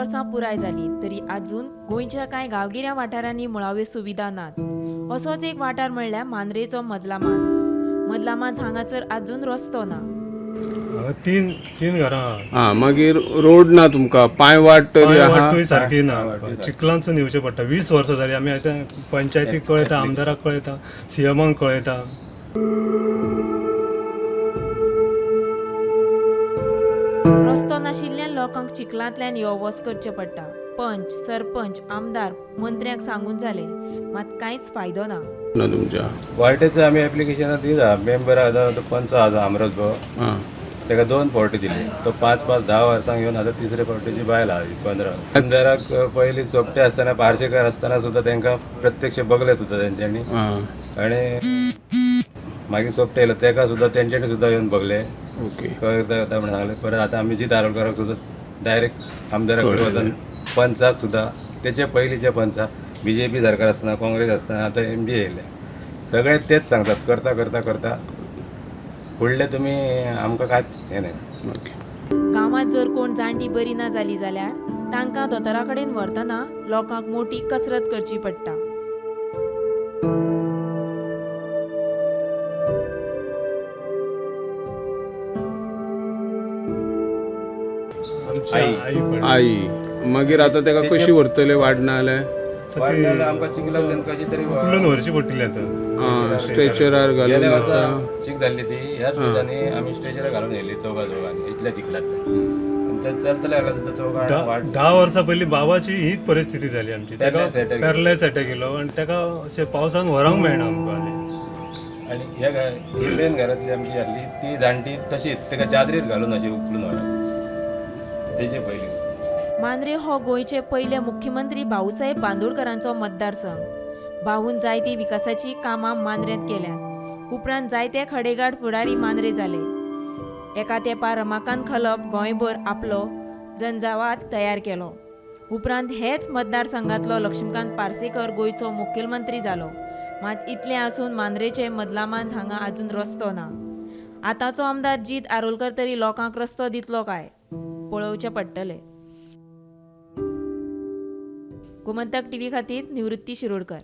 वर्सां पुराय जाली तरी आजून गोंयच्या कांय गांवगिऱ्या वाठारांनी मुळाव्यो सुविधा नात. असोच एक वाठार म्हणल्यार मांद्रेचो मदलामांज हांगासर आजून रस्तो ना. तीन घरां मागीर रोड ना तुमकां, पांय वाट तरी आहा. वाटूय सारकी ना, चिखलांसून येवचें पडटा. 20 वर्सां जाली आमी आतां पंचायतीक कळयता, आमदाराक कळयता, सीएमाक कळयता. रस्तो नाशिल्ल्यान लोकांक चिखलांतल्यान यो वच करचें पडटा. पंच, सरपंच, आमदार, मंत्र्यांक सांगून जालें, मात कांयच फायदो ना. तुमच्या वाटेचं आम्ही ऍप्लिकेशन दिला, मेंबर आसा तो पंच आसा अमृत भाऊ, ताका 2 फावटी दिले. तो 5-10 वर्सांक येवन आता 3रे फावटीची बायल आहा 15. आमदाराक पयलीं सोपटे आसतना, पार्शेकार आसतना सुद्धा तांकां प्रत्यक्ष बगले सुद्धा तेंच्यांनी. आणि मागीर सोपटे येयलो तेका सुद्धा तेंच्यांनी सुद्धा येवन बगले. कळटा म्हणून सांगले. परत आता आमी जीत आरोलकराक सुद्धा डायरेक्ट आमदाराक वचून पंचाक सुद्धा, तेचे पयलींचे पंचाक BJP सरकार आसतना, काँग्रेस आसतना, आता MB येयले, सगळे तेच सांगतात, करता करता करता फुडले तुमी आमकां कांयच हें नाही. गांवांत जर कोण जाणटी बरी ना जाली जाल्यार तांकां दोतोरा कडेन व्हरतना लोकांक मोठी कसरत करची पडटा. आई मागीर आता ताका कशी व्हरतले वाडना जाल्यार आमकां चिखलाक कशी तरी उखलून व्हरची पडटली आतां. स्ट्रेचरार घालून गेल्या आता वर्सा चीक जाल्ली ती, ह्याच दिसांनी आमी स्ट्रेचरार घालून येयली चौगांनी इतल्या चिखलांतल्या. चलतले हांगा सुद्धा चौगां 10 वर्सां पयलीं बाबाची हीच परिस्थिती जाली आमची. Paralysis attack पॅरलायज अटॅक येयलो आनी ताका अशें पावसान व्हरांक मेळना आमकां. आणि ह्या हिरवेन घरातली आमची आसली ती जाणटी तशीच ताका चादरीत घालून अशी उखलून व्हरप तेजे पयलीं. मांद्रे हो गोंयचे पयले मुख्यमंत्री भाऊसाहेब बांदोडकरांचो मतदारसंघ. भाऊन जायती विकासाची कामां मांद्रेंत केल्यात. उपरांत जायते खडेगाड फुडारी मांद्रे जाले. एका तेंपार रमाकांत खलप गोंयभर आपलो जनजावात तयार केलो. उपरांत हेच मतदारसंघातलो लक्ष्मीकांत पार्सेकर गोंयचो मुखेलमंत्री जालो. मात इतलें आसून मांद्रेचे मदलामांज हांगा आजून रस्तो ना. आतांचो आमदार जीत आरोलकर तरी लोकांक रस्तो दितलो काय पळोवचें पडटलें. गोमंतक TV खातीर निवृत्ती शिरोडकर.